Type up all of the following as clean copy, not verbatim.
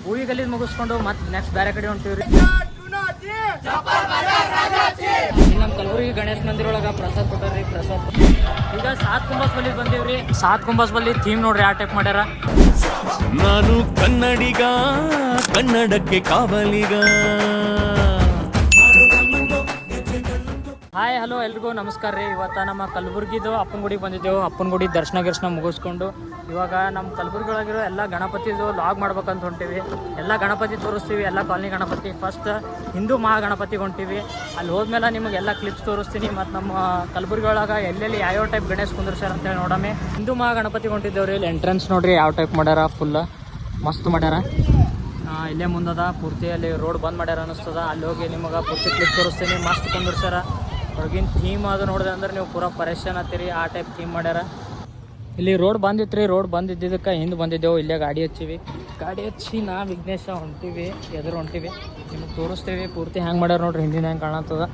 ಹೂವಿ ಗಲೀಜ್ ಮುಗಿಸ್ಕೊಂಡು ಮತ್ತೆ ನೆಕ್ಸ್ಟ್ ಬೇರೆ ಕಡೆ ಹೊಂಟಿವ್ರಿ. ನಮ್ಮ ಕಲಬುರಗಿ ಗಣೇಶ ಮಂದಿರ ಒಳಗೆ ಪ್ರಸಾದ್ ಕೊಟ್ಟಾರ್ರಿ. ಪ್ರಸಾದ್ ಈಗ ಸಾತ್ ಗುಂಬಸ್ ಬಲ್ಲಿ ಬಂದೀವ್ರಿ. ಸಾತ್ ಗುಂಬಸ್ ಬಲ್ಲಿ ಥೀಮ್ ನೋಡ್ರಿ ಯಾವ ಟೈಪ್ ಮಾಡ್ಯಾರ. ನಾನು ಕನ್ನಡಿಗ, ಕನ್ನಡಕ್ಕೆ ಕಾವಲಿಗ. ಹಾಯ್ ಹಲೋ ಎಲ್ರಿಗೂ ನಮಸ್ಕಾರ ರೀ. ಇವತ್ತು ನಮ್ಮ ಕಲಬುರ್ಗಿದು ಅಪ್ಪನಗುಡಿಗೆ ಬಂದಿದ್ದೆವು. ಅಪ್ಪನಗುಡಿ ದರ್ಶನ ಮುಗಿಸ್ಕೊಂಡು ಇವಾಗ ನಮ್ಮ ಕಲಬುರ್ಗಿ ಒಳಗಿರೋ ಎಲ್ಲ ಗಣಪತಿದು ಲಾಗ್ ಮಾಡ್ಬೇಕಂತ ಹೊಂಟೀವಿ. ಎಲ್ಲ ಗಣಪತಿ ತೋರಿಸ್ತೀವಿ, ಎಲ್ಲ ಕಾಲನಿ ಗಣಪತಿ. ಫಸ್ಟ್ ಹಿಂದೂ ಮಹಾಗಣಪತಿಗೆ ಹೊಂಟೀವಿ. ಅಲ್ಲಿ ಹೋದ್ಮೇಲೆ ನಿಮಗೆ ಎಲ್ಲ ಕ್ಲಿಪ್ಸ್ ತೋರಿಸ್ತೀನಿ. ಮತ್ತು ನಮ್ಮ ಕಲಬುರ್ಗಿ ಒಳಗೆ ಎಲ್ಲೆಲ್ಲಿ ಯಾವ್ಯಾವ ಟೈಪ್ ಗಣೇಶ ಕುಂದ್ರಸ್ಯಾರ ಅಂತೇಳಿ ನೋಡಮ್ಮೆ. ಹಿಂದೂ ಮಹಾಗಣಪತಿಗೆ ಹೊಂಟಿದ್ದೇವ್ರಿ. ಇಲ್ಲಿ ಎಂಟ್ರೆನ್ಸ್ ನೋಡ್ರಿ ಯಾವ ಟೈಪ್ ಮಾಡ್ಯಾರ. ಫುಲ್ ಮಸ್ತ್ ಮಾಡ್ಯಾರ. ಇಲ್ಲೇ ಮುಂದದ ಪೂರ್ತಿ ಅಲ್ಲಿ ರೋಡ್ ಬಂದ್ ಮಾಡ್ಯಾರ ಅನ್ನಿಸ್ತದ. ಅಲ್ಲಿ ಹೋಗಿ ನಿಮಗೆ ಪೂರ್ತಿ ಕ್ಲಿಪ್ ತೋರಿಸ್ತೀನಿ. ಮಸ್ತ್ ಕುಂದ್ರಸ್ಯಾರ. ಹೊರಗಿನ ಥೀಮ್ ಅದು ನೋಡಿದೆ ಅಂದ್ರೆ ನೀವು ಪೂರಾ ಪರೇಶಾನ್ ಆಗ್ತೀರಿ. ಆ ಟೈಪ್ ಥೀಮ್ ಮಾಡ್ಯಾರ. ಇಲ್ಲಿ ರೋಡ್ ಬಂದಿತ್ತು ರೀ. ರೋಡ್ ಬಂದಿದ್ದಕ್ಕೆ ಹಿಂದೆ ಬಂದಿದ್ದೆವು. ಇಲ್ಲೇ ಗಾಡಿ ಹಚ್ಚಿವಿ. ಗಾಡಿ ಹಚ್ಚಿ ನಾ ವಿಘ್ನೇಶ ಹೊಂಟಿವಿ. ಎದುರು ಹೊಂಟಿವಿ. ನಿಮಗೆ ತೋರಿಸ್ತೀವಿ ಪೂರ್ತಿ ಹ್ಯಾಂಗೆ ಮಾಡ್ಯಾರ ನೋಡ್ರಿ. ಹಿಂದಿನ ಹೆಂಗೆ ಕಾಣತ್ತದ.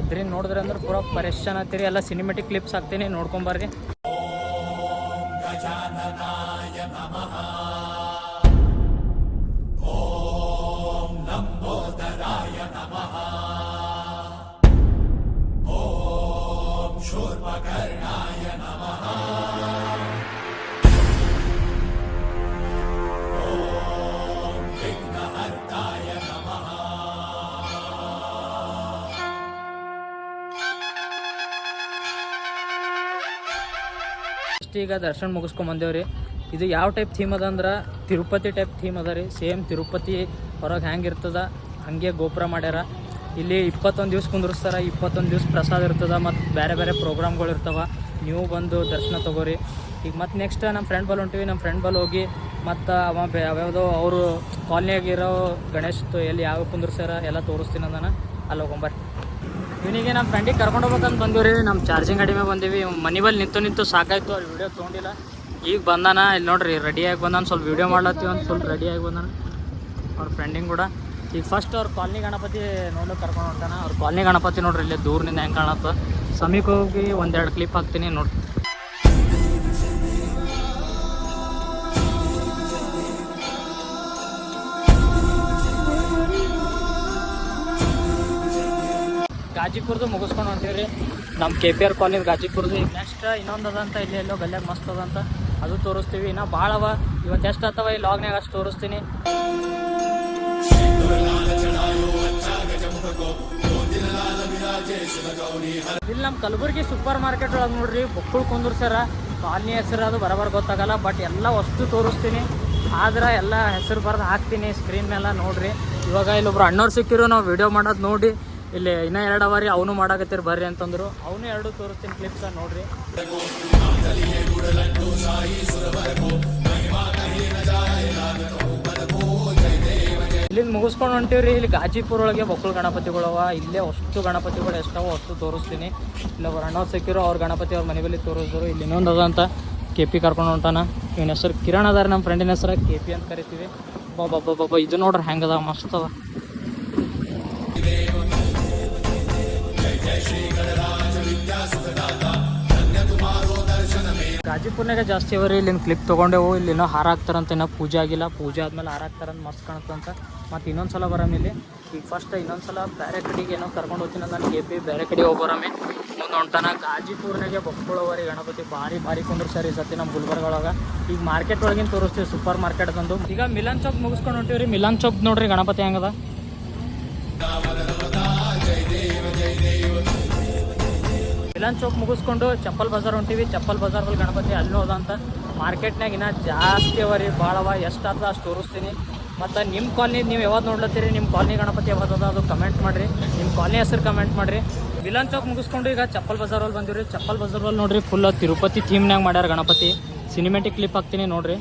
ಇದ್ರಿಂದ ನೋಡಿದ್ರೆ ಅಂದ್ರೆ ಪೂರಾ ಪರೇಶಾನ್ ಆಗ್ತೀರಿ. ಎಲ್ಲ ಸಿನಿಮೆಟಿಕ್ ಕ್ಲಿಪ್ಸ್ ಹಾಕ್ತೀನಿ, ನೋಡ್ಕೊಂಬರ್ರಿ. ಈಗ ದರ್ಶನ ಮುಗಿಸ್ಕೊಂಡ್ ಬಂದೇವ್ರಿ. ಇದು ಯಾವ ಟೈಪ್ ಥೀಮ್ ಅದ ಅಂದ್ರೆ ತಿರುಪತಿ ಟೈಪ್ ಥೀಮ್ ಅದ ರೀ. ಸೇಮ್ ತಿರುಪತಿ ಹೊರಗೆ ಹ್ಯಾಂಗೆ ಇರ್ತದ ಹಾಗೆ ಗೋಪುರ ಮಾಡ್ಯಾರ. ಇಲ್ಲಿ 21 ದಿವ್ಸ ಕುಂದ್ರಸ್ತಾರ. 21 ದಿವ್ಸ ಪ್ರಸಾದ ಇರ್ತದ. ಮತ್ತು ಬೇರೆ ಬೇರೆ ಪ್ರೋಗ್ರಾಮ್ಗಳು ಇರ್ತವೆ. ನೀವು ಬಂದು ದರ್ಶನ ತೊಗೋರಿ. ಈಗ ಮತ್ತು ನೆಕ್ಸ್ಟ್ ನಮ್ಮ ಫ್ರೆಂಡ್ ಬಲ್ ಹೊಂಟಿವಿ. ನಮ್ಮ ಫ್ರೆಂಡ್ ಬಲ್ ಹೋಗಿ ಮತ್ತು ಯಾವ್ಯಾವುದೋ ಅವರು ಕಾಲನಿಯಾಗಿರೋ ಗಣೇಶದ್ದು ಎಲ್ಲಿ ಯಾವ ಕುಂದ್ರಸ್ಯಾರ ಎಲ್ಲ ತೋರಿಸ್ತೀನಿ ಅಂದಾನ. ಅಲ್ಲಿ ಹೋಗೊಂಬರ್ರಿ. ಇವನಿಗೆ ನಮ್ಮ ಫ್ರೆಂಡಿಗೆ ಕರ್ಕೊಂಡು ಹೋಗ್ಬೇಕಂತ ಬಂದೀವಿ ರೀ. ನಮ್ಮ ಚಾರ್ಜಿಂಗ್ ಗಾಡಿ ಮೇಲೆ ಬಂದೀವಿ. ಮನೆ ಬಲ್ಲಿ ನಿಂತು ಸಾಕಾಯ್ತು. ಅಲ್ಲಿ ವೀಡಿಯೋ ತೊಗೊಂಡಿಲ್ಲ. ಈಗ ಬಂದಾನ. ಇಲ್ಲಿ ನೋಡ್ರಿ ರೆಡಿಯಾಗಿ ಬಂದಾನ. ಸ್ವಲ್ಪ ವೀಡಿಯೋ ಮಾಡ್ಲತ್ತೀವಿ ಅಂತ ಸ್ವಲ್ಪ ರೆಡಿಯಾಗಿ ಬಂದಾನ ಅವ್ರ ಫ್ರೆಂಡಿಂಗ್ ಕೂಡ. ಈಗ ಫಸ್ಟ್ ಅವ್ರ ಕಾಲನಿ ಗಣಪತಿ ನೋಡ್ಲಿಕ್ಕೆ ಕರ್ಕೊಂಡು ಹೊಂಟಾನ. ಅವ್ರ ಕಾಲನಿ ಗಣಪತಿ ನೋಡ್ರಿ ಇಲ್ಲೇ ದೂರದಿಂದ ಹೆಂಗೆ ಕಾಣತ್ತ. ಸಮೀಪ ಹೋಗಿ ಒಂದೆರಡು ಕ್ಲಿಪ್ ಹಾಕ್ತೀನಿ ನೋಡ್ರಿ. ಗಾಜಿಪುರದು ಮುಗಿಸ್ಕೊಂಡು ಹೊಂಟೀವಿ. ನಮ್ಮ KPR ಕಾಲೇಜ್ ಗಾಜಿಪುರದು. ಈಗ ನೆಕ್ಸ್ಟ್ ಇನ್ನೊಂದು ಅದಂತ ಇಲ್ಲಿ ಎಲ್ಲೋ ಗಲ್ಯಾಗ ಮಸ್ತ್ ಅದಂತ ಅದು ತೋರಿಸ್ತೀವಿ. ಇನ್ನೂ ಭಾಳ ಅವ. ಇವತ್ತು ಎಷ್ಟು ಅಥವಾ ಈ ಲಾಗ್ನಾಗ ಅಷ್ಟು ತೋರಿಸ್ತೀನಿ. ಇಲ್ಲಿ ನಮ್ಮ ಕಲಬುರ್ಗಿ ಸೂಪರ್ ಮಾರ್ಕೆಟ್ ಒಳಗೆ ನೋಡ್ರಿ ಬೊಕ್ಕಳು ಕುಂದ್ರಸ್ಯಾರ. ಕಾಲನಿ ಹೆಸರು ಅದು ಬರೋಬರ್ ಗೊತ್ತಾಗಲ್ಲ. ಬಟ್ ಎಲ್ಲ ವಸ್ತು ತೋರಿಸ್ತೀನಿ. ಆದ್ರೆ ಎಲ್ಲ ಹೆಸರು ಬರೆದು ಹಾಕ್ತೀನಿ ಸ್ಕ್ರೀನ್ ಮೇಲೆ ನೋಡ್ರಿ. ಇವಾಗ ಇಲ್ಲೊಬ್ರು ಅಣ್ಣವ್ರು ಸಿಕ್ಕಿರು. ನಾವು ವೀಡಿಯೋ ಮಾಡೋದು ನೋಡಿ ಇಲ್ಲಿ ಇನ್ನೂ 2 ಅವರಿ ಅವನು ಮಾಡಾಕತ್ತೀರಿ ಬರ್ರಿ ಅಂತಂದರು. ಅವನು 2 ತೋರಿಸ್ತೀನಿ ಕ್ಲಿಪ್ಸ ನೋಡ್ರಿ. ಇಲ್ಲಿಂದ ಮುಗಿಸ್ಕೊಂಡು ಹೊಂಟೀವ್ರಿ. ಇಲ್ಲಿ ಗಾಜಿಪುರ ಒಳಗೆ ಬೊಕ್ಕಳು ಗಣಪತಿಗಳವ. ಇಲ್ಲೇ ಅಷ್ಟು ಗಣಪತಿಗಳು ಎಷ್ಟವ ಅಷ್ಟು ತೋರಿಸ್ತೀನಿ. ಇಲ್ಲೊಬ್ಬರು ಅಣ್ಣವ್ರು ಸಿಕ್ಕಿರು. ಅವ್ರ ಗಣಪತಿ ಅವ್ರ ಮನೆ ಬಳಿ ತೋರಿಸಿದ್ರು. ಇಲ್ಲಿ ಇನ್ನೊಂದು ಅದ ಅಂತ KP ಕರ್ಕೊಂಡು ಹೊಂಟಾನ. ಇವನ ಹೆಸರು ಕಿರಣ್ ಅದಾರ. ನಮ್ಮ ಫ್ರೆಂಡಿನ ಹೆಸರು KP ಅಂತ ಕರಿತೀವಿ. ಬಾಬಾ ಇದು ನೋಡ್ರಿ ಹೆಂಗದ ಮಸ್ತ್ ಅದ. ಗಾಜಿಪುರ್ನಾಗ ಜಾಸ್ತಿ ಅವರಿ. ಇಲ್ಲಿಂದ ಕ್ಲಿಪ್ ತೊಗೊಂಡೆವು. ಇಲ್ಲಿ ಇನ್ನೂ ಹಾರ ಹಾಕ್ತಾರಂತ. ಇನ್ನೂ ಪೂಜೆ ಆಗಿಲ್ಲ. ಪೂಜೆ ಆದ್ಮೇಲೆ ಹಾರ ಹಾಕ್ತಾರಂತ ಮಸ್ತ್ ಕಾಣುತ್ತಂತ. ಮತ್ತು ಇನ್ನೊಂದು ಸಲ ಬರಮ್ಮ ಇಲ್ಲಿ. ಈಗ ಫಸ್ಟ್ ಇನ್ನೊಂದು ಸಲ ಬೇರೆ ಕಡೆಗೆ ಏನೋ ಕರ್ಕೊಂಡು ಹೋಗ್ತೀನಿ ನಾನು KP. ಬೇರೆ ಕಡೆ ಹೋಗ್ಬರಮ್ಮೆ ಮುಂದೆ ಹೊಂಟಾನ. ಗಾಜಿಪುರ್ನಾಗೆ ಬೊಕ್ಕಳವರಿ ಗಣಪತಿ ಭಾರಿ ಕುಂದ್ರಸ್ಯಾರ ಈ ಸತಿ ನಮ್ಮ ಗುಲ್ಬರ್ಗ ಒಳಗೆ. ಈಗ ಮಾರ್ಕೆಟ್ ಒಳಗಿನ ತೋರಿಸ್ತೀವಿ ಸೂಪರ್ ಮಾರ್ಕೆಟ್ ತಂದು. ಈಗ ಮಿಲನ್ ಚೌಕ್ ಮುಗಿಸ್ಕೊಂಡು ಹೊಂಟೀವಿ. ಮಿಲನ್ ಚೌಕ್ ನೋಡ್ರಿ ಗಣಪತಿ ಹೆಂಗದ. ಮಿಲನ್ ಚೌಕ್ ಮುಗಿಸ್ಕೊಂಡು ಚಪ್ಪಲ್ ಬಜಾರ್ ಹೊಂಟಿವಿ. ಚಪ್ಪಲ್ ಬಜಾರ್ ಬಲ್ಲಿ ಗಣಪತಿ ಅಲ್ಲಿ ಹೋದಂತ. ಮಾರ್ಕೆಟ್ನಾಗ ಇನ್ನೂ ಜಾಸ್ತಿ ಅವರಿ ಭಾಳವ. ಎಷ್ಟಾದ ಅಷ್ಟು ತೋರಿಸ್ತೀನಿ. ಮತ್ತು ನಿಮ್ಮ ಕಾಲನಿ ನೀವು ಯಾವ್ದು ನೋಡ್ಲತ್ತೀರಿ, ನಿಮ್ಮ ಕಾಲನಿ ಗಣಪತಿ ಯಾವ್ದು ಅದ ಅದು ಕಮೆಂಟ್ ಮಾಡಿರಿ. ನಿಮ್ಮ ಕಾಲನಿ ಹೆಸರು ಕಮೆಂಟ್ ಮಾಡಿರಿ. ಮಿಲನ್ ಚೌಕ್ ಮುಗಿಸ್ಕೊಂಡು ಈಗ ಚಪ್ಪಲ್ ಬಜಾರಲ್ಲಿ ಬಂದಿವ್ರಿ. ಚಪ್ಪಲ್ ಬಜಾರಲ್ಲಿ ನೋಡ್ರಿ ಫುಲ್ ತಿರುಪತಿ ಥೀಮ್ನಾಗ ಮಾಡ್ಯಾರ ಗಣಪತಿ. ಸಿನಿಮೆಟಿಕ್ ಕ್ಲಿಪ್ ಹಾಕ್ತೀನಿ ನೋಡ್ರಿ.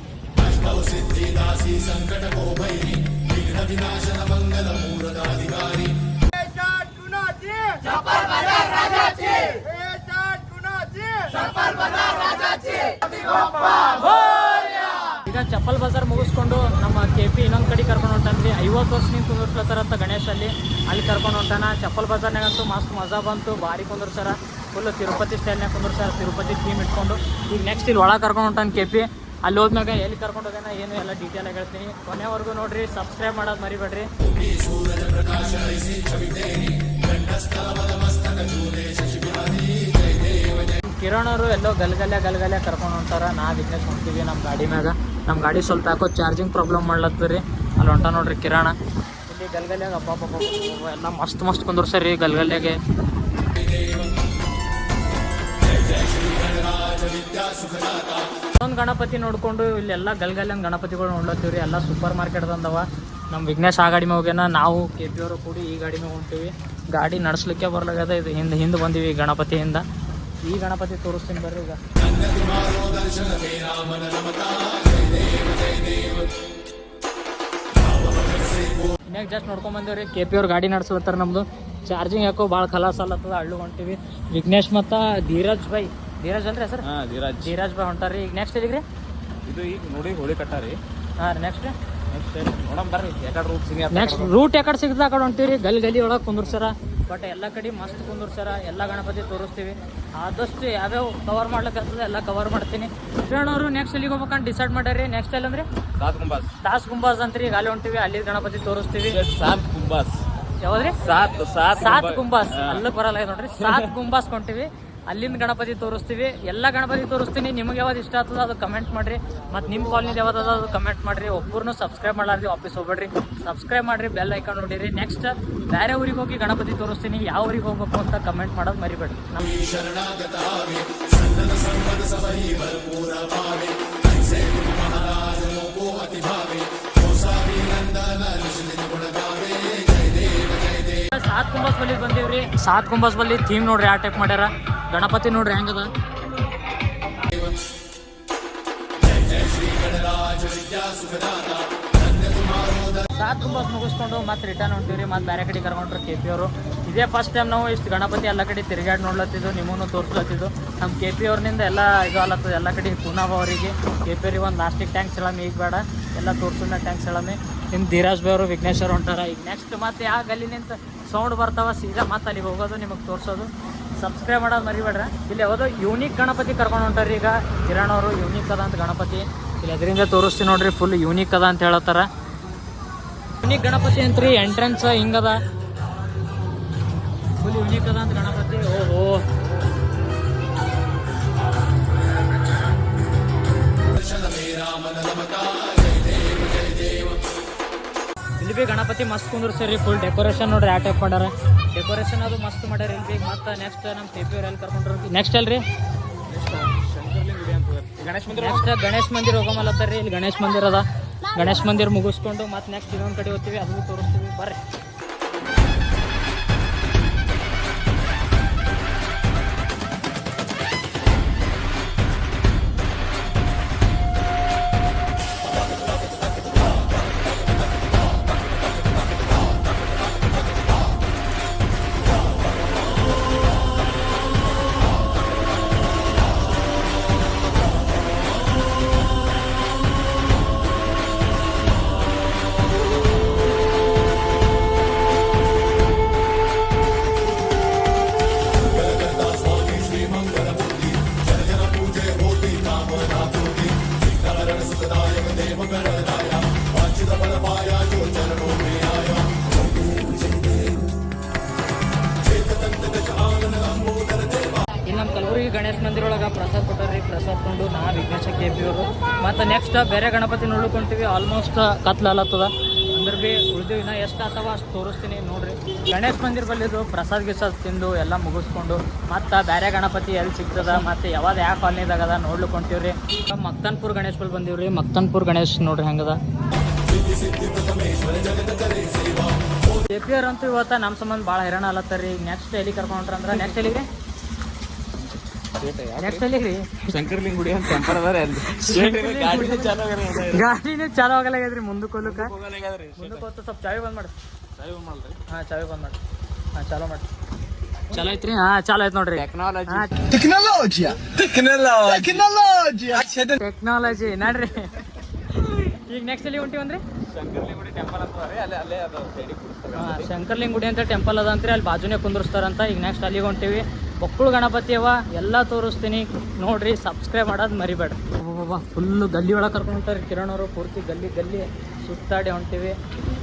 ಈಗ ಚಪ್ಪಲ್ ಬಜಾರ್ ಮುಗಿಸ್ಕೊಂಡು ನಮ್ಮ KP ಇನ್ನೊಂದು ಕಡೆ ಕರ್ಕೊಂಡು ಹೊಂಟಾನ್ರಿ. 50 ವರ್ಷದಿಂದ ಕುಂದಿರ್ಸ್ಲತ್ತಾರಂತ ಗಣೇಶಲ್ಲಿ. ಅಲ್ಲಿ ಕರ್ಕೊಂಡು ಹೊಂಟಾನ. ಚಪ್ಪಲ್ ಬಜಾರ್ನಾಗಂತೂ ಮಸ್ತ್ ಮಜಾ ಬಂತು. ಭಾರಿ ಕುಂದಿರ್ಸಾರ. ಫುಲ್ ತಿರುಪತಿ ಸ್ಟೈಲ್ನಾಗ ಕುಂದಿರ್ಸಾರ. ತಿರುಪತಿ ಥೀಮ್ ಇಟ್ಕೊಂಡು. ಈಗ ನೆಕ್ಸ್ಟ್ ಇಲ್ಲಿ ಒಳಗೆ ಕರ್ಕೊಂಡು ಹೊಂಟಾನ KP. ಅಲ್ಲಿ ಹೋದ್ಮ್ಯಾಗ ಎಲ್ಲಿ ಕರ್ಕೊಂಡು ಹೋಗೋಣ ಏನು ಎಲ್ಲ ಡೀಟೇಲ್ ಆಗಿ ಹೇಳ್ತೀನಿ. ಕೊನೆವರೆಗೂ ನೋಡ್ರಿ, ಸಬ್ಸ್ಕ್ರೈಬ್ ಮಾಡೋದು ಮರಿಬೇಡ್ರಿ. ಕಿರಣ್ ಅವರು ಎಲ್ಲೋ ಗಲ್ಗಲ್ಲೆ ಕರ್ಕೊಂಡು ಹೊಂಟಾರ. ನಾ ವಿಜ್ಞೇಶ್ ಹೊಂಟಿವಿ ನಮ್ಮ ಗಾಡಿ ಮ್ಯಾಗ. ನಮ್ಮ ಗಾಡಿ ಸ್ವಲ್ಪ ಯಾಕೋ ಚಾರ್ಜಿಂಗ್ ಪ್ರಾಬ್ಲಮ್ ಮಾಡ್ಲತ್ತರಿ. ಅಲ್ಲಿ ಹೊಂಟ ನೋಡ್ರಿ ಕಿರಣ. ಇಲ್ಲಿ ಗಲ್ಗಲ್ಯಾಗ ಹಬ್ಬ ಎಲ್ಲ ಮಸ್ತ್ ಕುಂದ್ರಸ್ರಿ ಗಲ್ಗಲ್ಯಾಗೆ. ಒಂದು ಗಣಪತಿ ನೋಡ್ಕೊಂಡು ಇಲ್ಲೆಲ್ಲ ಗಲ್ಗಲ್ಯನ್ ಗಣಪತಿಗಳು ನೋಡ್ಲತ್ತೀವ್ರಿ. ಎಲ್ಲ ಸೂಪರ್ ಮಾರ್ಕೆಟ್ ಅಂದವ. ನಮ್ಮ ವಿಘ್ನೇಶ್ ಆ ಗಾಡಿ ಮ್ಯಾಗ ಹೋಗ್ಯಾನ, ನಾವು KP ಅವರು ಕೂಡಿ ಈ ಗಾಡಿ ಮ್ಯಾಗ ಹೊಂಟೀವಿ. ಗಾಡಿ ನಡೆಸ್ಲಿಕ್ಕೆ ಬರ್ಲಾಗದ. ಇದು ಹಿಂದೆ ಬಂದೀವಿ ಗಣಪತಿಯಿಂದ. ಈ ಗಣಪತಿ ತೋರಿಸ್ತೀನಿ ಬರ್ರಿ ಈಗ. ಇನ್ನಾಗ ಜಸ್ಟ್ ನೋಡ್ಕೊಂಡ್ ಬಂದೇವ್ರಿ. KP ಅವ್ರು ಗಾಡಿ ನಡೆಸ್ಲತ್ತಾರ. ನಮ್ದು ಚಾರ್ಜಿಂಗ್ ಯಾಕೋ ಭಾಳ ಖಲಾಸ್ ಅಲ್ಲತ್ತದ. ಹಳ್ಳು ಹೊಂಟಿವಿ. ವಿಘ್ನೇಶ್ ಮತ್ತು ಧೀರಜ್ ಅಲ್ರಿ ಸರ್? ಧೀರಜ್ ಭಾಯ್ ಹೊಂಟಾರಿ. ಈಗ ನೆಕ್ಸ್ಟ್ ಎಲ್ಲಿಗ್ರಿ? ಇದು ಈಗ ನೋಡಿ ಹೋಳಿ ಕಟ್ಟಾರಿ. ಹಾಂ ರೀ. ನೆಕ್ಸ್ಟ್ ನೋಡಮ್ ಬರ್ರಿ ಯಾಕಡೆ ರೂಟ್ ನೆಕ್ಸ್ಟ್ ರೂಟ್ ಯಾಕಡೆ ಸಿಗ್ತದ ಆ ಕಡೆ ಹೊಂಟಿವ್ರಿ. ಗಲಿ ಒಳಗೆ ಕುಂದ್ರಸ್ಯಾರ. ಬಟ್ ಎಲ್ಲ ಕಡೆ ಮಸ್ತ್ ಕುಂದ್ರಸ್ಯಾರ. ಎಲ್ಲ ಗಣಪತಿ ತೋರಿಸ್ತೀವಿ. ಆದಷ್ಟು ಯಾವ್ಯಾವ ಕವರ್ ಮಾಡ್ಲಿಕ್ಕೆ ಎಲ್ಲ ಕವರ್ ಮಾಡ್ತೀನಿ. ಕಿರಣ್ ಅವರು ನೆಕ್ಸ್ಟ್ ಎಲ್ಲಿಗೆ ಹೋಗ್ಬೇಕಂತ ಡಿಸೈಡ್ ಮಾಡ್ಯಾರಿ. ನೆಕ್ಸ್ಟ್ ಎಲ್ಲಿ ಅಂದ್ರೆ ಸಾತ್ ಗುಂಬಾಸ್ ಅಂತ್ರಿ. ಈಗ ಅಲ್ಲಿ ಹೊಂಟಿವಿ. ಅಲ್ಲಿ ಗಣಪತಿ ತೋರಿಸ್ತೀವಿ. ಸಾತ್ ಗುಂಬಾಸ್ ಯಾವ್ದ್ರಿ? ಸಾತ್ ಗುಂಬಾಸ್. ಅಲ್ಲೂ ಬರಲ್ಲ ನೋಡ್ರಿ. ಸಾತ್ ಗುಂಬಾಸ್ ಕೊಂಟಿವಿ. ಅಲ್ಲಿಂದ ಗಣಪತಿ ತೋರಿಸ್ತೀವಿ. ಎಲ್ಲ ಗಣಪತಿ ತೋರಿಸ್ತೀನಿ. ನಿಮ್ಗೆ ಯಾವ್ದು ಇಷ್ಟ ಆಗ್ತದ ಅದು ಕಮೆಂಟ್ ಮಾಡ್ರಿ. ಮತ್ತು ನಿಮ್ಮ ಕಾಲನಿದು ಯಾವ್ದು ಅದು ಕಮೆಂಟ್ ಮಾಡ್ರಿ. ಒಬ್ಬರನ್ನು ಸಬ್ಸ್ಕ್ರೈಬ್ ಮಾಡಲಾರ್ದು ವಾಪಸ್ ಹೋಗ್ಬೇಡ್ರಿ. ಸಬ್ಸ್ಕ್ರೈಬ್ ಮಾಡ್ರಿ, ಬೆಲ್ ಐಕಾನ್ ನೋಡಿರಿ. ನೆಕ್ಸ್ಟ್ ಬೇರೆ ಊರಿಗೆ ಹೋಗಿ ಗಣಪತಿ ತೋರಿಸ್ತೀನಿ. ಯಾವ ಊರಿಗೆ ಹೋಗ್ಬೇಕು ಅಂತ ಕಮೆಂಟ್ ಮಾಡೋದು ಮರಿಬೇಡ್ರಿ. ಸಾತ್ ಗುಂಬಾಸ್ ಬಲ್ಲಿ ಬಂದೀವ್ರಿ. ಸಾತ್ ಗುಂಬಾಸ್ ಬಲ್ಲಿ ಥೀಮ್ ನೋಡ್ರಿ ಯಾವ ಟೈಪ್ ಮಾಡ್ಯಾರ. ಗಣಪತಿ ನೋಡ್ರಿ ಹೆಂಗದ. ಸಾತ್ ಗುಂಬಾಸ್ ಮುಗಿಸ್ಕೊಂಡು ಮತ್ತೆ ರಿಟರ್ನ್ ಹೊಂಟಿವ್ರಿ. ಮತ್ತೆ ಬೇರೆ ಕಡೆ ಕರ್ಕೊಂಡ್ರು KP ಅವರು. ಇದೇ ಫಸ್ಟ್ ಟೈಮ್ ನಾವು ಇಷ್ಟು ಗಣಪತಿ ಎಲ್ಲ ಕಡೆ ತಿರುಗಾಡಿ ನೋಡ್ಲತ್ತಿದ್ದು, ನಿಮ್ಮನ್ನು ತೋರಿಸ್ಲತ್ತಿದ್ದು. ನಮ್ಮ KP ಅವ್ರನಿಂದ ಎಲ್ಲ ಇದು ಆಲತ್ತದ. ಎಲ್ಲ ಕಡೆ ಪುನಃ ಅವರಿಗೆ KP ಅವ್ರಿಗೆ ಒಂದು ಲಾಸ್ಟಿಗೆ ಟ್ಯಾಂಕ್ಸ್ ಹೇಳಮ್ಮಿ. ಈಗ ಬೇಡ, ಎಲ್ಲ ತೋರಿಸೋಣ ಟ್ಯಾಂಕ್ಸ್ ಹೇಳಮ್ಮಿ. ನಿಮ್ಮ ಧೀರಾಜ್ ಭಾಯ್ ಅವರು, ವಿಘ್ನೇಶ್ ಅವ್ರು ಹೊಂಟಾರ. ಈಗ ನೆಕ್ಸ್ಟ್ ಮತ್ತೆ ಯಾವ ಗಲ್ಲಿನಿಂದ ಸೌಂಡ್ ಬರ್ತಾವ ಸೀದಾ ಮತ್ತೆ ಅಲ್ಲಿಗೆ ಹೋಗೋದು, ನಿಮಗೆ ತೋರಿಸೋದು. ಸಬ್ಸ್ಕ್ರೈಬ್ ಮಾಡೋದು ಮರಿಬೇಡ್ರ. ಇಲ್ಲಿ ಯಾವುದೋ ಯೂನಿಕ್ ಗಣಪತಿ ಕರ್ಕೊಂಡು ಹೊಂಟಾರಿ. ಈಗ ಕಿರಣ್ ಅವರು ಯೂನಿಕ್ ಅದ ಅಂತ ಗಣಪತಿ. ಇಲ್ಲಿ ಅದರಿಂದ ತೋರಿಸ್ತೀನಿ ನೋಡ್ರಿ. ಫುಲ್ ಯೂನಿಕ್ ಅದ ಅಂತ ಹೇಳತ್ತಾರ. ಯೂನಿಕ್ ಗಣಪತಿ ಅಂತ್ರಿ. ಎಂಟ್ರೆನ್ಸ್ ಹಿಂಗದ. ಫುಲ್ ಯೂನಿಕ್ ಅದ ಅಂತ ಗಣಪತಿ. ಓಹೋ, ಇಲ್ಲಿ ಭೀ ಗಣಪತಿ ಮಸ್ತ್ ಕುಂದ್ರಸ್ರಿ. ಫುಲ್ ಡೆಕೋರೇಷನ್ ನೋಡ್ರಿ ಯಾವ ಟೈಪ್ ಮಾಡ್ಯಾರ. ಡೆಕೋರೇಷನ್ ಅದು ಮಸ್ತ್ ಮಾಡ್ಯಾರ. ಇಲ್ಲಿ ಭೀ ಮತ್ತೆ ನೆಕ್ಸ್ಟ್ ನಮ್ಮ KP ಅವ್ರು ಎಲ್ಲಿ ಕರ್ಕೊಂಡ್ರು. ನೆಕ್ಸ್ಟ್ ಅಲ್ರಿ ನೆಕ್ಸ್ಟ್ ಗಣೇಶ್ ಮಂದಿರ ಹೋಗಮಲ್ಲತ್ತಾರ್ರಿ. ಇಲ್ಲಿ ಗಣೇಶ್ ಮಂದಿರ ಅದ. ಗಣೇಶ್ ಮಂದಿರ ಮುಗಿಸ್ಕೊಂಡು ಮತ್ತೆ ನೆಕ್ಸ್ಟ್ ಇನ್ನೊಂದು ಕಡೆ ಹೋಗ್ತೀವಿ. ಅದು ತೋರಿಸ್ತೀವಿ ಬರ್ರಿ. ನಮ್ಮ ಕಲಬುರಗಿ ಗಣೇಶ ಮಂದಿರ ಒಳಗೆ ಪ್ರಸಾದ ಕೊಟ್ಟಾರ್ರಿ. ಪ್ರಸಾದ ಕೊಂಡು ನಾ ವಿಘ್ನೇಶ KP ಅವರು ಮತ್ತು ನೆಕ್ಸ್ಟ್ ಬೇರೆ ಗಣಪತಿ ನೋಡ್ಕೊಂತೀವಿ. ಆಲ್ಮೋಸ್ಟ್ ಕತ್ಲಾಲತ್ತದ ಅಂದ್ರೆ ಭೀ ಉಳಿದೀವಿ. ನಾ ಎಷ್ಟು ಅಥವಾ ಅಷ್ಟು ತೋರಿಸ್ತೀನಿ ನೋಡ್ರಿ. ಗಣೇಶ ಮಂದಿರ ಬಲ್ಲಿದ್ದು ಪ್ರಸಾದ ಗಿಸಾದ ತಿಂದು ಎಲ್ಲ ಮುಗಿಸ್ಕೊಂಡು ಮತ್ತು ಬೇರೆ ಗಣಪತಿ ಎಲ್ಲಿ ಸಿಗ್ತದ ಮತ್ತು ಯಾವ್ದು ಯಾವ ಕಾಲನಿದಾಗದ ನೋಡ್ಲಿಕ್ಕೊಂತೀವ್ರಿ. ಮಕ್ತನ್ಪುರ್ ಗಣೇಶ್ ಬಲ್ಲಿ ಬಂದೀವ್ರಿ. ಮಕ್ತನ್ಪುರ್ ಗಣೇಶ್ ನೋಡ್ರಿ ಹೆಂಗದ. KP ಅವ್ರಂತೂ ಇವತ್ತು ನಮ್ಮ ಸಂಬಂಧ ಭಾಳ ಹೈರಾಣ ಅಲ್ಲತ್ತಾರ್ರಿ. ನೆಕ್ಸ್ಟ್ ಎಲ್ಲಿ ಕರ್ಕೊಂಡ್ರಂದ್ರೆ ನೆಕ್ಸ್ಟ್ ಎಲ್ಲಿಗೆ ಶಂಕರ್ಲಿಂಗ ಗುಡಿ ಅಂತ ಟೆಂಪಲ್ ಅದಾರ. ಗಾಡಿನೇ ಚಾಲು ಆಗಲಾಗ್ಯದ್ರಿ. ಮುಂದಕ್ಕೆ ಹೋಗ್ಲಿಕ್ಕೆ ಹೋಗ್ತಾ ಸ್ವಲ್ಪ ಚಾವಿ ಬಂದ್ ಮಾಡಿ. ಹಾಂ, ಚಾವಿ ಬಂದ್ ಮಾಡಿ. ಹಾಂ, ಚಾಲು ಮಾಡಿ. ಚಲೋ ಐತ್ರಿ. ಹಾಂ, ಚಾಲು ಆಯ್ತು ನೋಡ್ರಿ. ಟೆಕ್ನಾಲಜಿ ನೋಡ್ರಿ. ಈಗ ನೆಕ್ಸ್ಟ್ ಎಲ್ಲಿ ಹೊಂಟಿವಂದ್ರಿ? ಶಂಕರ್ಲಿಂಗ ಗುಡಿ ಟೆಂಪಲ್ ಅಂತ ಅಲ್ಲೇ ಅದ. ಶಂಕರ್ಲಿಂಗ ಗುಡಿ ಅಂತ ಟೆಂಪಲ್ ಅದ ಅಂತ್ರಿ. ಅಲ್ಲಿ ಬಾಜುನೇ ಕುಂದ್ರಸ್ತಾರಂತ. ಈಗ ನೆಕ್ಸ್ಟ್ ಅಲ್ಲಿಗೆ ಹೊಂಟಿವಿ. ಬಕ್ಕುಳು ಗಣಪತಿ ಅವ ಎಲ್ಲ ತೋರಿಸ್ತೀನಿ ನೋಡ್ರಿ, ಸಬ್ಸ್ಕ್ರೈಬ್ ಮಾಡೋದು ಮರಿಬೇಡ್ರಿ. ಫುಲ್ಲು ಗಲ್ಲಿ ಒಳಗೆ ಕರ್ಕೊಂಡು ಹೊಂಟಾರೆ ಕಿರಣ್ ಅವರು. ಪೂರ್ತಿ ಗಲ್ಲಿ ಗಲ್ಲಿ ಸುತ್ತಾಡಿ ಹೊಂಟಿವಿ.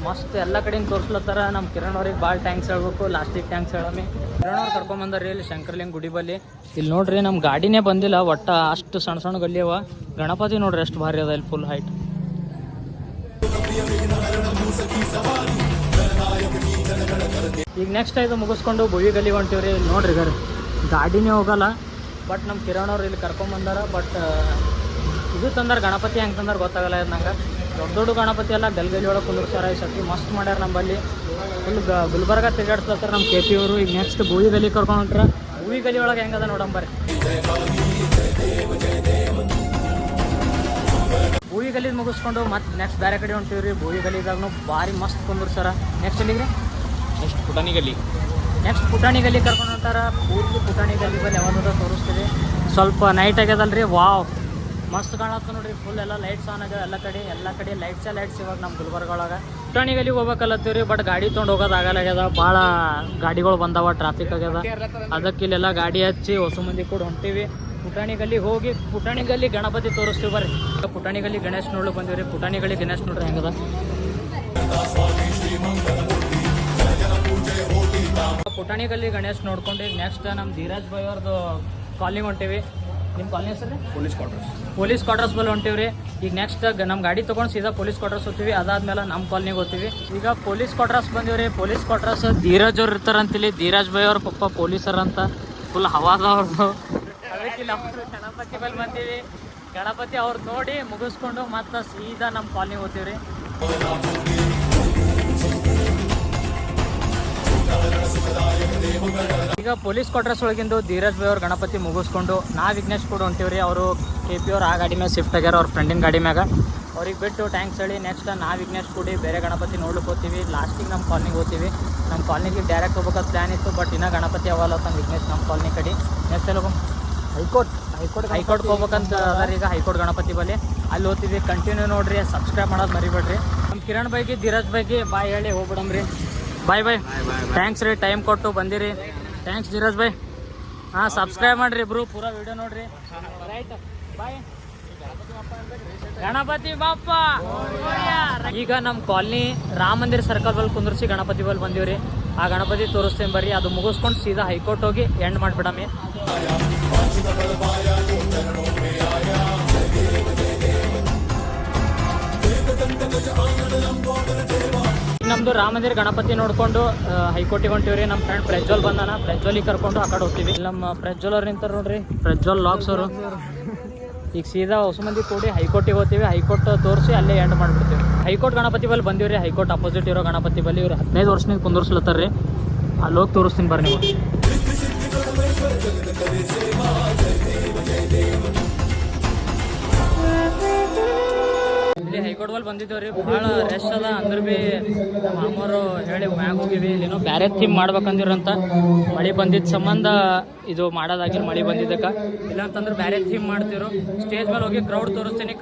ಮಸ್ತ್ ಎಲ್ಲ ಕಡೆಯಿಂದ ತೋರಿಸ್ಲತ್ತಾರ. ನಮ್ಮ ಕಿರಣ್ ಅವ್ರಿಗೆ ಭಾಳ ಟ್ಯಾಂಕ್ಸ್ ಹೇಳ್ಬೇಕು. ಲಾಸ್ಟಿಗೆ ಟ್ಯಾಂಕ್ಸ್ ಹೇಳಮ್ಮಿ. ಕಿರಣ್ ಅವ್ರು ಕರ್ಕೊಂಬಂದಾರ್ರಿ ಇಲ್ಲಿ ಶಂಕರ್ಲಿಂಗ ಗುಡಿ ಬಲ್ಲಿ. ಇಲ್ಲಿ ನೋಡ್ರಿ ನಮ್ಮ ಗಾಡಿನೇ ಬಂದಿಲ್ಲ ಒಟ್ಟ, ಅಷ್ಟು ಸಣ್ಣ ಸಣ್ಣ ಗಲ್ಲಿ ಅವ. ಗಣಪತಿ ನೋಡ್ರಿ ಎಷ್ಟು ಭಾರಿ ಅದ ಇಲ್ಲಿ, ಫುಲ್ ಹೈಟ್. ಈಗ ನೆಕ್ಸ್ಟ್ ಇದು ಮುಗಿಸ್ಕೊಂಡು ಭುವಿ ಗಲ್ಲಿ ಹೊಂಟಿವ್ರಿ. ಇಲ್ಲಿ ನೋಡ್ರಿ ಗಾಡಿನೇ ಹೋಗಲ್ಲ. ಬಟ್ ನಮ್ಮ ಕಿರಣ್ ಅವ್ರು ಇಲ್ಲಿ ಕರ್ಕೊಂಬಂದಾರ. ಬಟ್ ಇದು ತಂದಾರ ಗಣಪತಿ ಹೆಂಗೆ ತಂದಾರ ಗೊತ್ತಾಗಲ್ಲ ಇದು ನಂಗೆ. ದೊಡ್ಡ ದೊಡ್ಡ ಗಣಪತಿ ಎಲ್ಲ ಗಲ್ಲಿ ಒಳಗೆ ಕುಂದಿರ್ಸಾರ. ಈ ಸತಿ ಮಸ್ತ್ ಮಾಡ್ಯಾರ ನಂಬಲ್ಲಿ. ಫುಲ್ ಗುಲ್ಬರ್ಗ ತಿರುಗಾಡ್ಸ್ಲತ್ತಾರ ನಮ್ಮ ಕೆ ಪಿ ಅವರು. ಈಗ ನೆಕ್ಸ್ಟ್ ಭುವಿ ಗಲ್ಲಿ ಕರ್ಕೊಂಡು ಹೊಂಟ್ರ. ಭುವಿ ಗಲ್ಲಿ ಒಳಗೆ ಹೆಂಗದ ನೋಡಂಬರ್ರಿ. ಭುವಿ ಗಲ್ಲಿದ್ ಮುಗಿಸ್ಕೊಂಡು ಮತ್ತೆ ನೆಕ್ಸ್ಟ್ ಬೇರೆ ಕಡೆ ಹೊಂಟಿವ್ರಿ. ಭುವಿ ಗಲ್ಲಿದಾಗೂ ಭಾರಿ ಮಸ್ತ್ ಕುಂದಿರ್ಸಾರ. ನೆಕ್ಸ್ಟ್ ಎಲ್ಲಿಗೆ? ನೆಕ್ಸ್ಟ್ ಪುಟಾಣಿ ಗಲ್ಲಿ. ನೆಕ್ಸ್ಟ್ ಪುಟಾಣಿ ಗಲ್ಲಿ ಕರ್ಕೊಂಡು ಹೊಂಟಾರ. ಪೂರ್ತಿ ಪುಟಾಣಿ ಗಲ್ಲಿ ಬಲ್ಲಿ ಯಾವ್ದಾದ್ರು ತೋರಿಸ್ತೀವಿ. ಸ್ವಲ್ಪ ನೈಟ್ ಆಗ್ಯದಲ್ರಿ, ವಾವ್ ಮಸ್ತ್ ಕಾಣತ್ತ ನೋಡ್ರಿ. ಫುಲ್ ಎಲ್ಲ ಲೈಟ್ಸ್ ಆನ್ ಆಗ್ಯಾವ ಎಲ್ಲ ಕಡೆ ಲೈಟ್ಸ್ ಇವಾಗ ನಮ್ಮ ಗುಲ್ಬರ್ಗ ಒಳಗೆ. ಪುಟಾಣಿ ಗಲ್ಲಿಗೆ ಹೋಗ್ಬೇಕಲ್ಲತ್ತೀವ್ರಿ, ಬಟ್ ಗಾಡಿ ತೊಗೊಂಡು ಹೋಗೋದು ಆಗಲ್ಲಾಗ್ಯದ. ಭಾಳ ಗಾಡಿಗಳು ಬಂದಾವ, ಟ್ರಾಫಿಕ್ ಆಗ್ಯದ. ಅದಕ್ಕೆ ಇಲ್ಲೆಲ್ಲ ಗಾಡಿ ಹಚ್ಚಿ ಹೊಸ ಮಂದಿ ಕೂಡ ಹೊಂಟೀವಿ. ಪುಟಾಣಿ ಗಲ್ಲಿಗೆ ಹೋಗಿ ಪುಟಾಣಿ ಗಲ್ಲಿ ಗಣಪತಿ ತೋರಿಸ್ತೀವಿ ಬರ್ರಿ. ಪುಟಾಣಿ ಗಲ್ಲಿ ಗಣೇಶ್ ನೋಡ್ಲಿಕ್ಕೆ ಬಂದಿವ್ರಿ. ಪುಟಾಣಿ ಗಲ್ಲಿ ಗಣೇಶ್ ನೋಡ್ರಿ ಹೆಂಗದ. ಪುಟಾಣಿ ಗಲ್ಲಿ ಗಣೇಶ್ ನೋಡ್ಕೊಂಡು ನೆಕ್ಸ್ಟ್ ನಮ್ಮ ಧೀರಾಜ್ ಭಾಯ್ ಅವ್ರದ್ದು ಕಾಲಿಂಗ್ ಹೊಂಟೀವಿ. ನಿಮ್ಮ ಕಾಲನಿ ಹೆಸರು? ಪೊಲೀಸ್ ಕ್ವಾರ್ಟರ್ಸ್ ಬಲ್ಲಿ ಹೊಂಟಿವ್ರಿ. ಈಗ ನೆಕ್ಸ್ಟ್ ನಮ್ಮ ಗಾಡಿ ತೊಗೊಂಡು ಸೀದಾ ಪೊಲೀಸ್ ಕ್ವಾರ್ಟರ್ಸ್ ಹೋಗ್ತೀವಿ. ಅದಾದ್ಮೇಲೆ ನಮ್ಮ ಕಾಲನಿಗೆ ಹೋಗ್ತೀವಿ. ಈಗ ಪೊಲೀಸ್ ಕ್ವಾರ್ಟರ್ಸ್ ಬಂದಿವ್ರಿ. ಪೊಲೀಸ್ ಕ್ವಾರ್ಟರ್ಸ್ ಧೀರಾಜ್ ಅವ್ರು ಇರ್ತಾರಂತಿಲ್ಲಿ. ಧೀರಾಜ್ ಭಾಯ್ ಅವ್ರ ಪಪ್ಪ ಪೊಲೀಸರ್ ಅಂತ ಫುಲ್ ಹವಾದ ಅವ್ರದ್ದು. ಅದಕ್ಕೆ ಇಲ್ಲಿ ಗಣಪತಿ ಬಲ್ಲಿ ಬಂದೀವಿ. ಗಣಪತಿ ಅವ್ರು ನೋಡಿ ಮುಗಿಸ್ಕೊಂಡು ಮತ್ತೆ ಸೀದಾ ನಮ್ಮ ಕಾಲನಿಗೆ ಹೋಗ್ತೀವ್ರಿ. ಈಗ ಪೊಲೀಸ್ ಕ್ವಾರ್ಟರ್ಸ್ ಒಳಗಿಂದು ಧೀರಜ್ ಭಾಯ್ ಅವ್ರ ಗಣಪತಿ ಮುಗಿಸ್ಕೊಂಡು ವಿಘ್ನೇಶ್ ಕೂಡ ಹೊಂಟಿವ್ರಿ. ಅವರು ಕೆ ಪಿ ಅವ್ರು ಆ ಗಾಡಿ ಮ್ಯಾಗ ಶಿಫ್ಟ್ ಆಗ್ಯಾರ, ಅವ್ರ ಫ್ರೆಂಡಿನ ಗಾಡಿ ಮ್ಯಾಗ. ಅವ್ರಿಗೆ ಬಿಟ್ಟು ಟ್ಯಾಂಕ್ಸ್ ಹೇಳಿ ನೆಕ್ಸ್ಟ್ ವಿಘ್ನೇಶ್ ಕೂಡಿ ಬೇರೆ ಗಣಪತಿ ನೋಡ್ಲಿಕ್ಕೆ ಹೋಗ್ತೀವಿ. ಲಾಸ್ಟಿಗೆ ನಮ್ಮ ಕಾಲನಿಗೆ ಹೋಗ್ತೀವಿ. ನಮ್ಮ ಕಾಲನಿಗೆ ಡೈರೆಕ್ಟ್ ಹೋಗ್ಬೇಕಾದ ಪ್ಲ್ಯಾನ್ ಇತ್ತು, ಬಟ್ ಇನ್ನೂ ಗಣಪತಿ ಅವಲ್ಲ ಅಂತ ವಿಘ್ನೇಶ್ ನಮ್ಮ ಕಾಲನಿ ಕಡೆ. ನೆಕ್ಸ್ಟ್ ಎಲ್ಲ ಹೈಕೋರ್ಟ್ಗೆ ಹೋಗ್ಬೇಕಂತ ಅದಾರ. ಈಗ ಹೈಕೋರ್ಟ್ ಗಣಪತಿ ಬಲ್ಲಿ ಅಲ್ಲಿ ಹೋಗ್ತೀವಿ. ಕಂಟಿನ್ಯೂ ನೋಡ್ರಿ, ಸಬ್ಸ್ಕ್ರೈಬ್ ಮಾಡೋದು ಮರಿಬೇಡ್ರಿ. ನಮ್ಮ ಕಿರಣ್ ಭಾಯ್ಗೆ ಧೀರಜ್ ಭಾಯ್ಗೆ ಬಾಯ್ ಹೇಳಿ ಹೋಗ್ಬಿಡಮ್ರಿ. ಬಾಯ್ ಥ್ಯಾಂಕ್ಸ್ ರೀ, ಟೈಮ್ ಕೊಟ್ಟು ಬಂದಿರಿ. ಥ್ಯಾಂಕ್ಸ್ ಧೀರಜ್ ಭಾಯ್. ಹಾಂ, ಸಬ್ಸ್ಕ್ರೈಬ್ ಮಾಡಿರಿ ಇಬ್ರು, ಪೂರಾ ವಿಡಿಯೋ ನೋಡ್ರಿ. ರೈಟ್, ಬಾಯ್. ಗಣಪತಿ ಬಾಪ್ಪ. ಈಗ ನಮ್ಮ ಕಾಲನಿ ರಾಮ ಮಂದಿರ ಸರ್ಕಲ್ ಬಲ್ಲಿ ಕುಂದ್ರಿಸಿ ಗಣಪತಿ ಬಲ್ಲಿ ಬಂದೀವ್ರಿ. ಆ ಗಣಪತಿ ತೋರಿಸ್ತೇನೆ ಬರ್ರಿ. ಅದು ಮುಗಿಸ್ಕೊಂಡು ಸೀದಾ ಹೈಕೋರ್ಟ್ ಹೋಗಿ ಎಂಡ್ ಮಾಡಿಬಿಡಮ್ಮಿ. ನಮ್ಮದು ರಾಮ ಮಂದಿರ ಗಣಪತಿ ನೋಡಿಕೊಂಡು ಹೈಕೋರ್ಟಿಗೆ ಹೊಂಟಿವ್ರಿ. ನಮ್ಮ ಫ್ರೆಂಡ್ ಪ್ರಜ್ವಲ್ ಬಂದಾನ. ಪ್ರಜ್ವಲಿಗೆ ಕರ್ಕೊಂಡು ಆ ಕಡೆ ಹೋಗ್ತೀವಿ. ನಮ್ಮ ಪ್ರಜ್ವಲ್ ಅವ್ರು ನಿಂತಾರೆ ನೋಡ್ರಿ, ಪ್ರಜ್ವಲ್ ಲಾಗ್ಸ್ ಅವರು. ಈಗ ಸೀದಾ ಹೊಸ ಮಂದಿ ಕೂಡಿ ಹೈಕೋರ್ಟಿಗೆ ಹೋಗ್ತೀವಿ. ಹೈಕೋರ್ಟ್ ತೋರಿಸಿ ಅಲ್ಲೇ ಎಂಡ್ ಮಾಡಿಬಿಡ್ತೀವಿ. ಹೈಕೋರ್ಟ್ ಗಣಪತಿ ಬಲ್ಲಿ ಬಂದೀವ್ರಿ. ಹೈಕೋರ್ಟ್ ಅಪೋಸಿಟ್ ಇರೋ ಗಣಪತಿ ಬಲ್ಲಿ ಇವ್ರು 15 ವರ್ಷದಿಂದ ಕುಂದರ್ಸ್ಲತ್ತಾರ್ರಿ. ಅಲ್ಲಿ ಹೋಗಿ ತೋರಿಸ್ತೀನಿ ಬರ್ರಿ ನೀವು. ಇಲ್ಲಿ ಹೈಕೋರ್ಟ್ ಬಲ್ಲಿ ಬಂದಿದ್ದೇವ್ರಿ. ಭಾಳ ರೆಸ್ಟ್ ಅದ. ಅಂದ್ರೆ ಭೀ ನಮ್ಮ ಮಾಮರು ಹೇಳಿ ಮ್ಯಾಗ ಹೋಗಿವಿ. ಇಲ್ಲೇನೋ ಬ್ಯಾರೆ ಥೀಮ್ ಮಾಡ್ಬೇಕಂದಿರಂತ. ಮಳೆ ಬಂದಿದ್ದ ಸಂಬಂಧ ಇದು ಮಾಡೋದಾಗಿಲ್ಲ, ಮಳೆ ಬಂದಿದ್ದಕ್ಕೆ. ಇಲ್ಲ ಅಂತಂದ್ರೆ ಬ್ಯಾರೆ ಥೀಮ್ ಮಾಡ್ತಿರು. ಸ್ಟೇಜ್ ಮೇಲೆ ಹೋಗಿ ಕ್ರೌಡ್ ತೋರಿಸ್ತೀನಿ.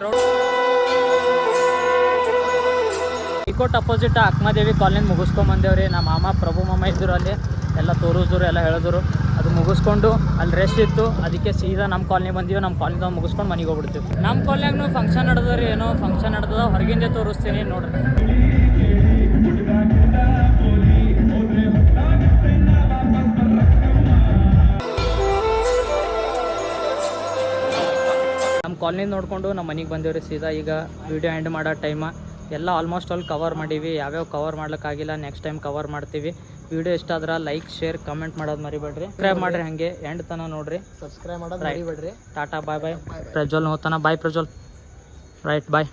ಹೈಕೋರ್ಟ್ ಅಪೋಸಿಟ್ ಅಕ್ಕಮದೇವಿ ಕಾಲನಿ ಮುಗಿಸ್ಕೊಂಬಂದೇವ್ರಿ. ನಮ್ಮ ಮಾಮ ಪ್ರಭು ಮಾಮ ಇದ್ದರು, ಅಲ್ಲಿ ಎಲ್ಲ ತೋರಿಸಿದ್ರು, ಎಲ್ಲ ಹೇಳಿದ್ರು. ಅದು ಮುಗಿಸ್ಕೊಂಡು ಅಲ್ಲಿ ರೆಸ್ಟ್ ಇತ್ತು. ಅದಕ್ಕೆ ಸೀದಾ ನಮ್ಮ ಕಾಲನಿ ಬಂದೀವಿ. ನಮ್ಮ ಕಾಲನಿದ ಮುಗಿಸ್ಕೊಂಡು ಮನೆಗೆ ಹೋಗ್ಬಿಡ್ತೀವಿ. ನಮ್ಮ ಕಾಲನಿಯಾಗೂ ಫಂಕ್ಷನ್ ನಡೆದ್ರಿ, ಏನೋ ಫಂಕ್ಷನ್ ನಡೆದ. ಹೊರಗಿಂದ ತೋರಿಸ್ತೀನಿ ನೋಡ್ರಿ. ನಮ್ಮ ಕಾಲನಿ ನೋಡಿಕೊಂಡು ನಮ್ಮ ಮನೆಗೆ ಬಂದೇವ್ರಿ ಸೀದಾ. ಈಗ ವಿಡಿಯೋ ಎಂಡ್ ಮಾಡೋ ಟೈಮ. ಎಲ್ಲ ಆಲ್ಮೋಸ್ಟ್ ಆಲ್ ಕವರ್ ಮಾಡೀವಿ. ಯಾವ್ಯಾವ ಕವರ್ ಮಾಡ್ಲಿಕ್ಕಾಗಿಲ್ಲ ನೆಕ್ಸ್ಟ್ ಟೈಮ್ ಕವರ್ ಮಾಡ್ತೀವಿ. ವಿಡಿಯೋ ಇಷ್ಟ ಆದ್ರೆ ಲೈಕ್, ಶೇರ್, ಕಮೆಂಟ್ ಮಾಡೋದು ಮರಿಬೇಡ್ರಿ. ಸಬ್ಸ್ಕ್ರೈಬ್ ಮಾಡ್ರಿ, ಹಂಗೆ ಎಂಡ್ ತನ ನೋಡ್ರಿ. ಸಬ್ಸ್ಕ್ರೈಬ್ ಮಾಡೋದು ಮರಿಬೇಡ್ರಿ. ಟಾಟಾ, ಬಾಯ್. ಪ್ರಜ್ವಲ್ ಹೋಗ್ತಾನ. ಬಾಯ್ ಪ್ರಜ್ವಲ್. ರೈಟ್, ಬಾಯ್.